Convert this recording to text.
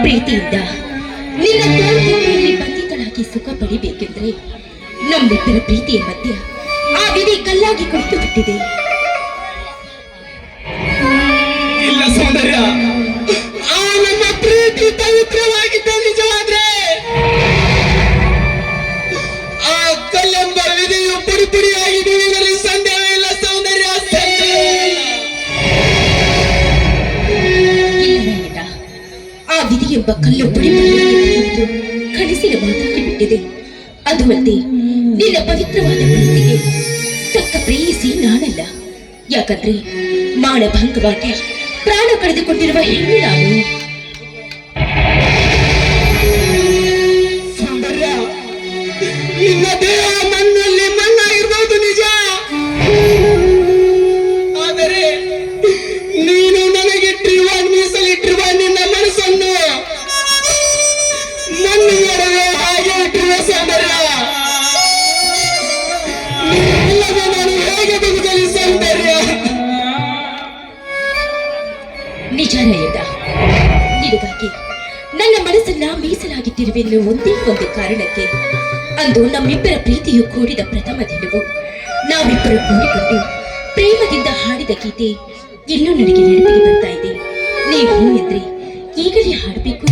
ಪ್ರೀತಿಯಿಂದ ನಿನ್ನ ತೋಳಿನಲ್ಲಿ ಬಂಧಿತನಾಗಿ ಸುಖ ಪಡಿಬೇಕೆಂದ್ರೆ ನಮ್ಮಿಬ್ಬರ ಪ್ರೀತಿಯ ಮಧ್ಯ ಆ ವಿಧಿ ಕಲ್ಲಾಗಿ ಕುಳಿತು ಬಿಟ್ಟಿದೆ. ಇಲ್ಲ ಸೌಂದರ್ಯ, ಆ ನನ್ನ ಪ್ರೀತಿ ಪವಿತ್ರವಾಗಿದ್ದ ನಿಜವಾದ್ರೆ ಆ ಕಲ್ಲೆಂಬ ವಿಧಿಯು ಪುಡಿ ಪುಡಿಯಾಗಿ ಬೀಳಿದರೆ ಸಂದೇಹವೇ ಇಲ್ಲ ಸೌಂದರ್ಯ. ಆ ವಿಧಿಯೆಂಬ ಕಲ್ಲು ಪುಡಿ ಪುಡಿಯಾಗಿ ಕನಸಿನ ಮಾತಾಗಿ ಬಿಟ್ಟಿದೆ. ಅದು ಅಲ್ಲದೆ ನಿನ್ನ ಪವಿತ್ರವಾದ ಪ್ರೀತಿಗೆ ತಕ್ಕ ಪ್ರೇಯಸಿ ನಾನಲ್ಲ. ಯಾಕಂದ್ರೆ ಮಾನಭಂಗವಾಗಿ ಪ್ರಾಣ ಕಳೆದುಕೊಂಡಿರುವ ಹೆಣ್ಣು ನಾನು. ಸೌಂದರ್ಯ, ನಿನ್ನ ದೇಹ ಮಣ್ಣಲ್ಲಿ ಮಣ್ಣಾಗಿರ್ಬೋದು ನಿಜ, ಆದರೆ ನೀನು ನನಗಿಟ್ಟಿರುವ ಮೀಸಲಿಟ್ಟಿರುವ ನಿನ್ನ ಮನಸ್ಸನ್ನು ಮಣ್ಣಿನೊಡನೆ ಹಾಗೆ ಇಟ್ಟಿರುವ ಸೌಂದರ್ಯ. ನೀನಿಲ್ಲದೆ ನಾನು ಹೇಗೆ ಬದುಕಲಿ ಸೌಂದರ್ಯ? ನಿಜ ನಯನ, ನಿನಗಾಗಿ ನನ್ನ ಮನಸ್ಸನ್ನ ಮೀಸಲಾಗಿಟ್ಟಿರುವೆನ್ನು ಒಂದೇ ಒಂದು ಕಾರಣಕ್ಕೆ. ಅಂದು ನಮ್ಮಿಬ್ಬರ ಪ್ರೀತಿಯು ಕೂಡಿದ ಪ್ರಥಮ ದಿನವು ನಾವಿಬ್ಬರು ಕೂಡಿಕೊಂಡು ಪ್ರೇಮದಿಂದ ಹಾಡಿದ ಗೀತೆ ಇನ್ನೂ ನನಗೆ ನೆನಪಿಗೆ ಬರ್ತಾ ಇದೆ. ನೀವು ಎಂದ್ರೆ ಈಗಲೇ ಹಾಡಬೇಕು.